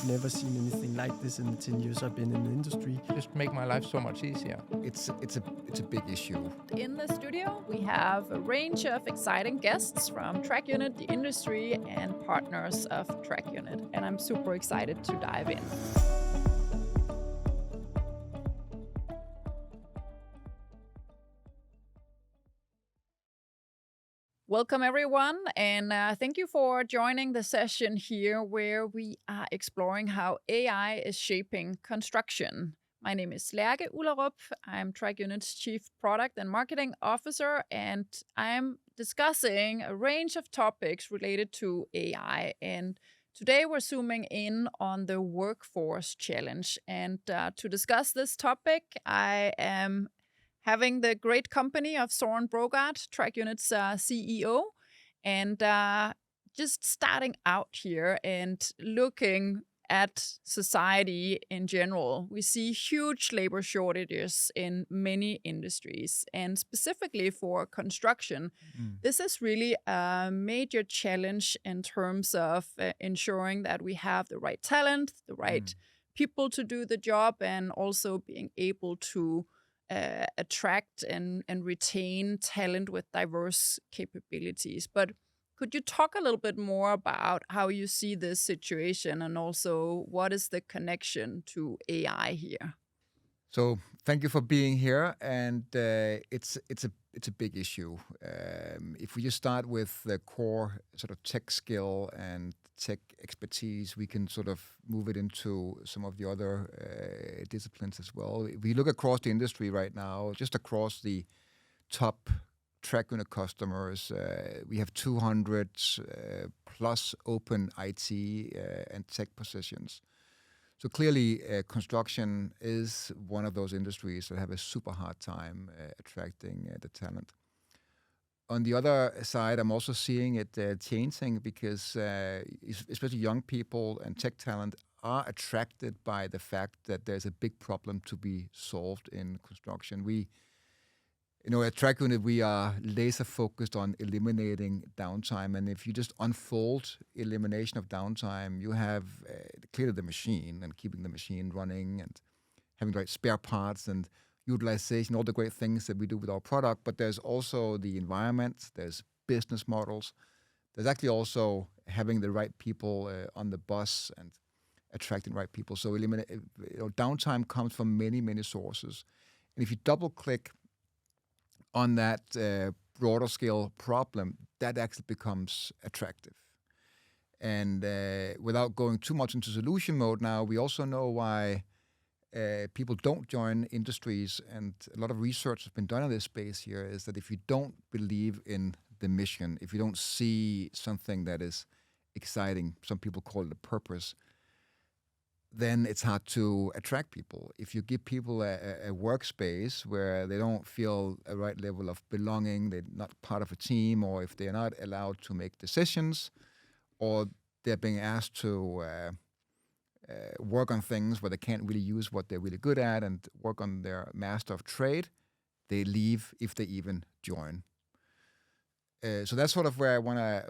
never seen anything like this in the 10 years I've been in the industry. Just make my life so much easier. It's a big issue. In the studio, we have a range of exciting guests from Trackunit, the industry, and partners of Trackunit. And I'm super excited to dive in. Welcome, everyone, and thank you for joining the session here where we are exploring how AI is shaping construction. My name is Lærke Ullerup. I'm Trackunit's Chief Product and Marketing Officer, and I'm discussing a range of topics related to AI. And today we're zooming in on the workforce challenge. And to discuss this topic, I am having the great company of Søren Brogaard, Trackunit's CEO, and just starting out here and looking at society in general, we see huge labor shortages in many industries, and specifically for construction. This is really a major challenge in terms of ensuring that we have the right talent, the right people to do the job, and also being able to attract and retain talent with diverse capabilities. But could you talk a little bit more about how you see this situation and also what is the connection to AI here? So thank you for being here, and it's a big issue. If we just start with the core sort of tech skill and tech expertise, we can sort of move it into some of the other disciplines as well. If we look across the industry right now, just across the top Trackunit customers, we have 200 plus open IT and tech positions. So clearly, construction is one of those industries that have a super hard time attracting the talent. On the other side, I'm also seeing it changing because especially young people and tech talent are attracted by the fact that there's a big problem to be solved in construction. At Trackunit, we are laser focused on eliminating downtime. And if you just unfold elimination of downtime, you have clearly the machine and keeping the machine running and having the right spare parts and utilization, all the great things that we do with our product. But there's also the environment, there's business models. There's actually also having the right people on the bus and attracting the right people. So downtime comes from many, many sources. And if you double click on that broader scale problem, that actually becomes attractive. And without going too much into solution mode now, we also know why people don't join industries, and a lot of research has been done in this space here, is that if you don't believe in the mission, if you don't see something that is exciting, some people call it a purpose, then it's hard to attract people. If you give people a workspace where they don't feel a right level of belonging, they're not part of a team, or if they're not allowed to make decisions, or they're being asked to work on things where they can't really use what they're really good at and work on their master of trade, they leave if they even join. So that's sort of where I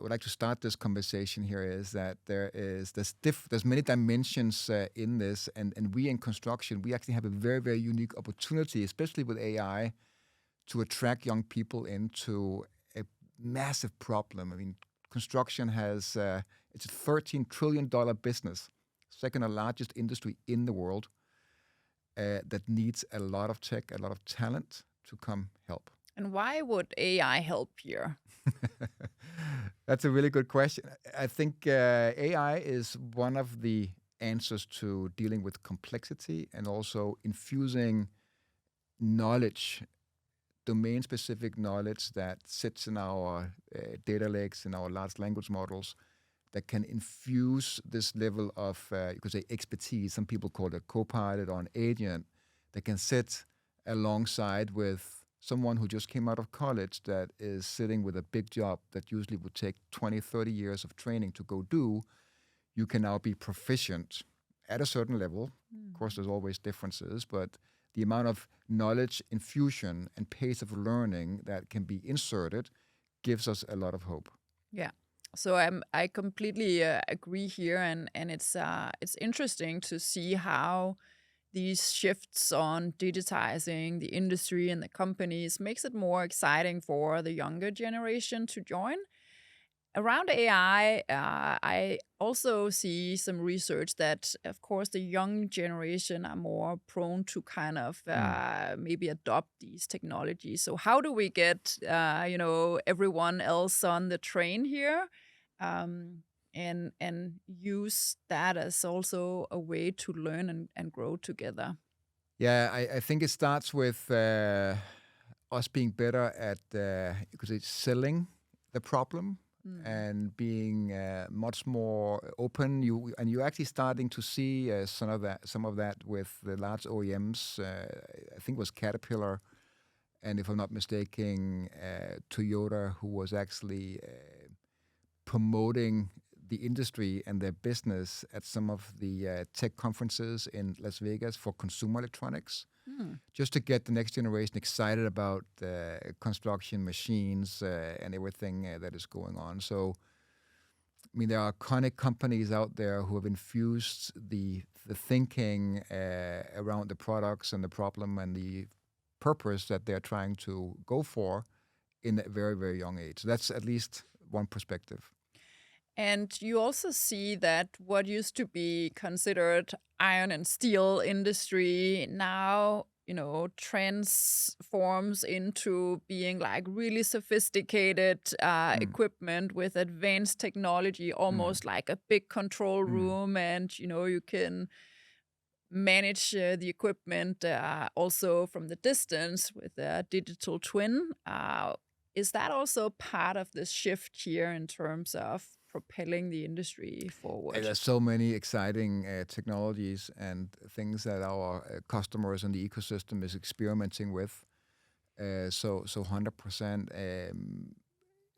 would like to start this conversation here, is that there's many dimensions in this, and we in construction, we actually have a very, very unique opportunity, especially with AI, to attract young people into a massive problem. I mean, construction it's a $13 trillion business, second largest industry in the world, that needs a lot of tech, a lot of talent to come help. And why would AI help here? That's a really good question. I think AI is one of the answers to dealing with complexity and also infusing knowledge, domain-specific knowledge that sits in our data lakes, in our large language models, that can infuse this level of, you could say, expertise. Some people call it a co-pilot or an agent that can sit alongside with someone who just came out of college that is sitting with a big job that usually would take 20, 30 years of training to go do. You can now be proficient at a certain level. Of course, there's always differences, but the amount of knowledge infusion and pace of learning that can be inserted gives us a lot of hope. Yeah. So I completely agree here, and it's interesting to see how these shifts on digitizing the industry and the companies makes it more exciting for the younger generation to join. Around AI, I also see some research that, of course, the young generation are more prone to kind of maybe adopt these technologies. So how do we get, everyone else on the train here, and use that as also a way to learn and grow together? Yeah, I think it starts with us being better at you could say selling the problem and being much more open. You're actually starting to see some of that with the large OEMs. I think it was Caterpillar, and if I'm not mistaken, Toyota, who was actually promoting the industry and their business at some of the tech conferences in Las Vegas for consumer electronics, just to get the next generation excited about construction machines and everything that is going on. So, I mean, there are iconic companies out there who have infused the thinking around the products and the problem and the purpose that they're trying to go for in a very, very young age. So that's at least one perspective. And you also see that what used to be considered iron and steel industry now, transforms into being like really sophisticated equipment with advanced technology, almost like a big control room. And, you can manage the equipment also from the distance with a digital twin. Is that also part of this shift here in terms of propelling the industry forward? There's so many exciting technologies and things that our customers and the ecosystem is experimenting with. So 100%.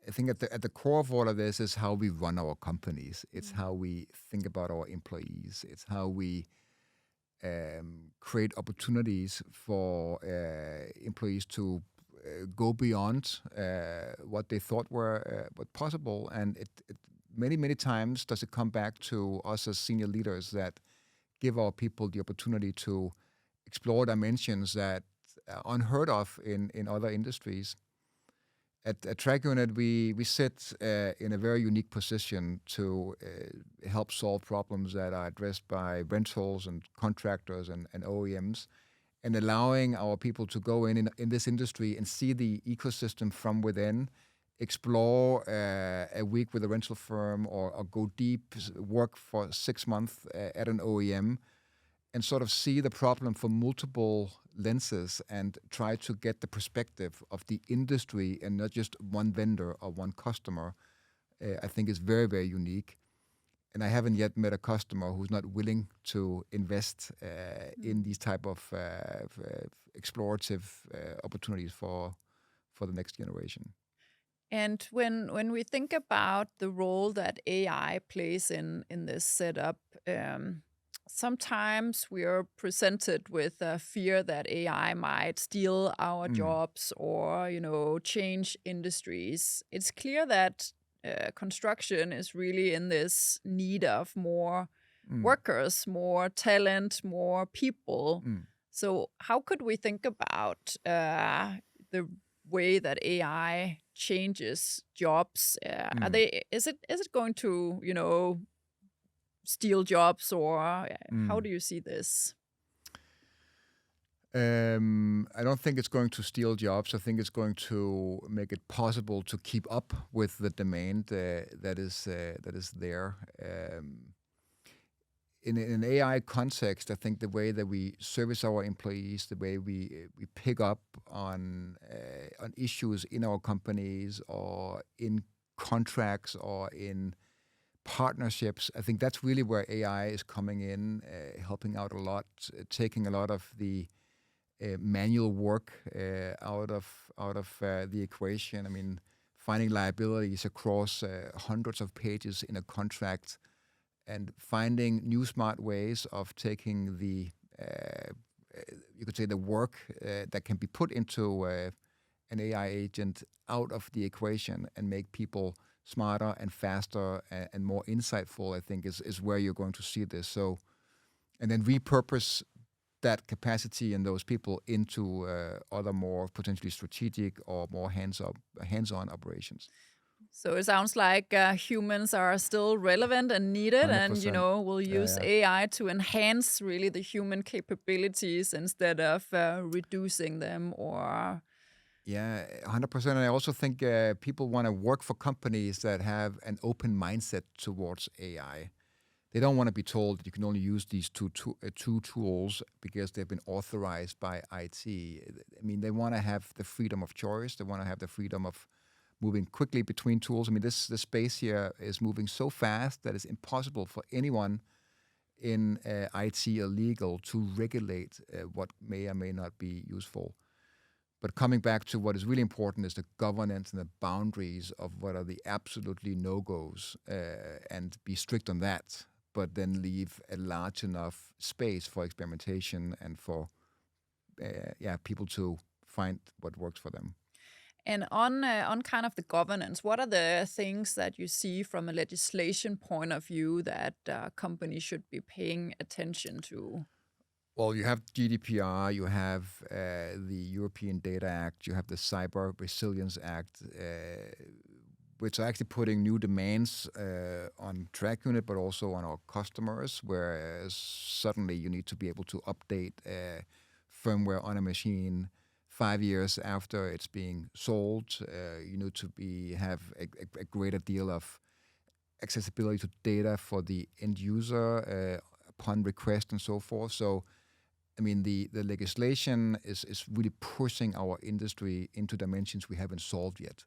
I think at the core of all of this is how we run our companies. It's how we think about our employees. It's how we create opportunities for employees to go beyond what they thought were possible, and it many times does it come back to us as senior leaders that give our people the opportunity to explore dimensions that are unheard of in other industries. At Trackunit, we sit in a very unique position to help solve problems that are addressed by rentals and contractors and OEMs, and allowing our people to go in this industry and see the ecosystem from within, explore a week with a rental firm or go deep, work for 6 months at an OEM, and sort of see the problem from multiple lenses and try to get the perspective of the industry and not just one vendor or one customer, I think is very, very unique. And I haven't yet met a customer who's not willing to invest in these type of explorative opportunities for the next generation. And when we think about the role that AI plays in this setup, sometimes we are presented with a fear that AI might steal our jobs or, change industries. It's clear that construction is really in this need of more workers, more talent, more people. So how could we think about the way that AI changes jobs? Is it going to, steal jobs, or how do you see this? I don't think it's going to steal jobs. I think it's going to make it possible to keep up with the demand that is there. In an AI context, I think the way that we service our employees, the way we pick up on issues in our companies or in contracts or in partnerships, I think that's really where AI is coming in, helping out a lot, taking a lot of the manual work out of the equation. I mean, finding liabilities across hundreds of pages in a contract, and finding new smart ways of taking the you could say the work that can be put into an AI agent out of the equation and make people smarter and faster and more insightful, I think, is where you're going to see this. So, and then repurpose that capacity and those people into other more potentially strategic or more hands-on operations. So it sounds like humans are still relevant and needed, 100%. and we'll use AI to enhance really the human capabilities instead of reducing them or. Yeah, 100%. And I also think people want to work for companies that have an open mindset towards AI. They don't want to be told that you can only use these two tools because they've been authorized by IT. I mean, they want to have the freedom of choice. They want to have the freedom of moving quickly between tools. I mean, the space here is moving so fast that it's impossible for anyone in IT or legal to regulate what may or may not be useful. But coming back to what is really important is the governance and the boundaries of what are the absolutely no-goes and be strict on that, but then leave a large enough space for experimentation and for people to find what works for them. And on kind of the governance, what are the things that you see from a legislation point of view that companies should be paying attention to? Well, you have GDPR, you have the European Data Act, you have the Cyber Resilience Act, which are actually putting new demands on Trackunit, but also on our customers, where suddenly you need to be able to update firmware on a machine 5 years after it's being sold. You need to have a greater deal of accessibility to data for the end user upon request and so forth. So, I mean, the legislation is really pushing our industry into dimensions we haven't solved yet.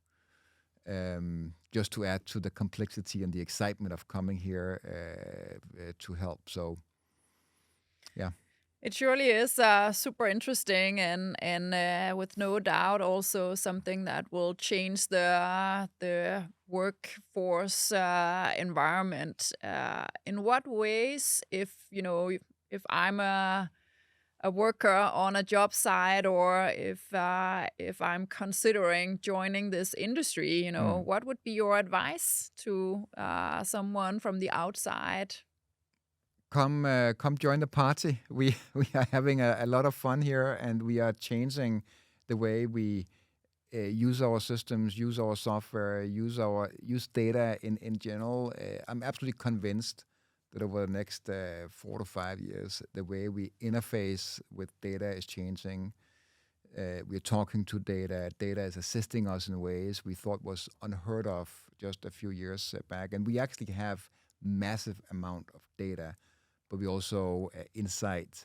Just to add to the complexity and the excitement of coming here to help. So, yeah. It surely is super interesting and with no doubt also something that will change the workforce environment. In what ways, if I'm a worker on a job site, or if I'm considering joining this industry, what would be your advice to someone from the outside? Come join the party. We are having a lot of fun here, and we are changing the way we use our systems, use our software, use data in general. I'm absolutely convinced that over the next 4 to 5 years, the way we interface with data is changing. We're talking to data. Data is assisting us in ways we thought was unheard of just a few years back. And we actually have massive amount of data, but we also insight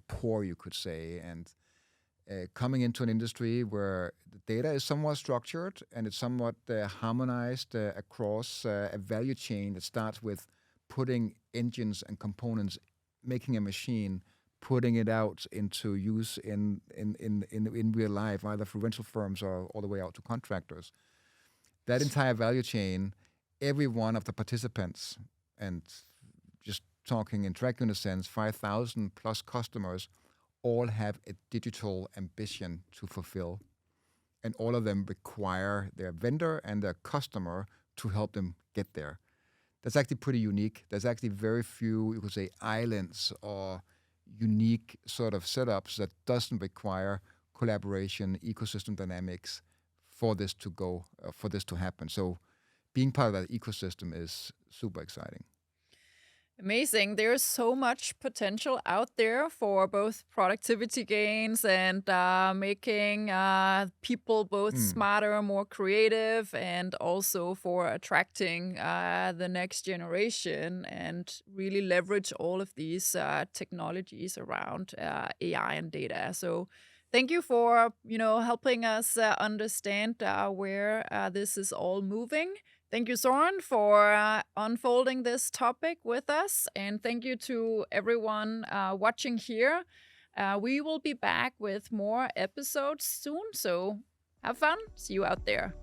poor, you could say. And coming into an industry where the data is somewhat structured and it's somewhat harmonized across a value chain that starts with putting engines and components, making a machine, putting it out into use in real life, either for rental firms or all the way out to contractors. That entire value chain, every one of the participants, and just talking in Trackunit sense, 5,000 plus customers, all have a digital ambition to fulfill. And all of them require their vendor and their customer to help them get there. That's actually pretty unique. There's actually very few, you could say, islands or unique sort of setups that doesn't require collaboration, ecosystem dynamics for this to go, for this to happen. So being part of that ecosystem is super exciting. Amazing. There's so much potential out there for both productivity gains and making people both smarter, more creative, and also for attracting the next generation and really leverage all of these technologies around AI and data. So thank you for, helping us understand where this is all moving. Thank you, Søren, for unfolding this topic with us. And thank you to everyone watching here. We will be back with more episodes soon. So have fun. See you out there.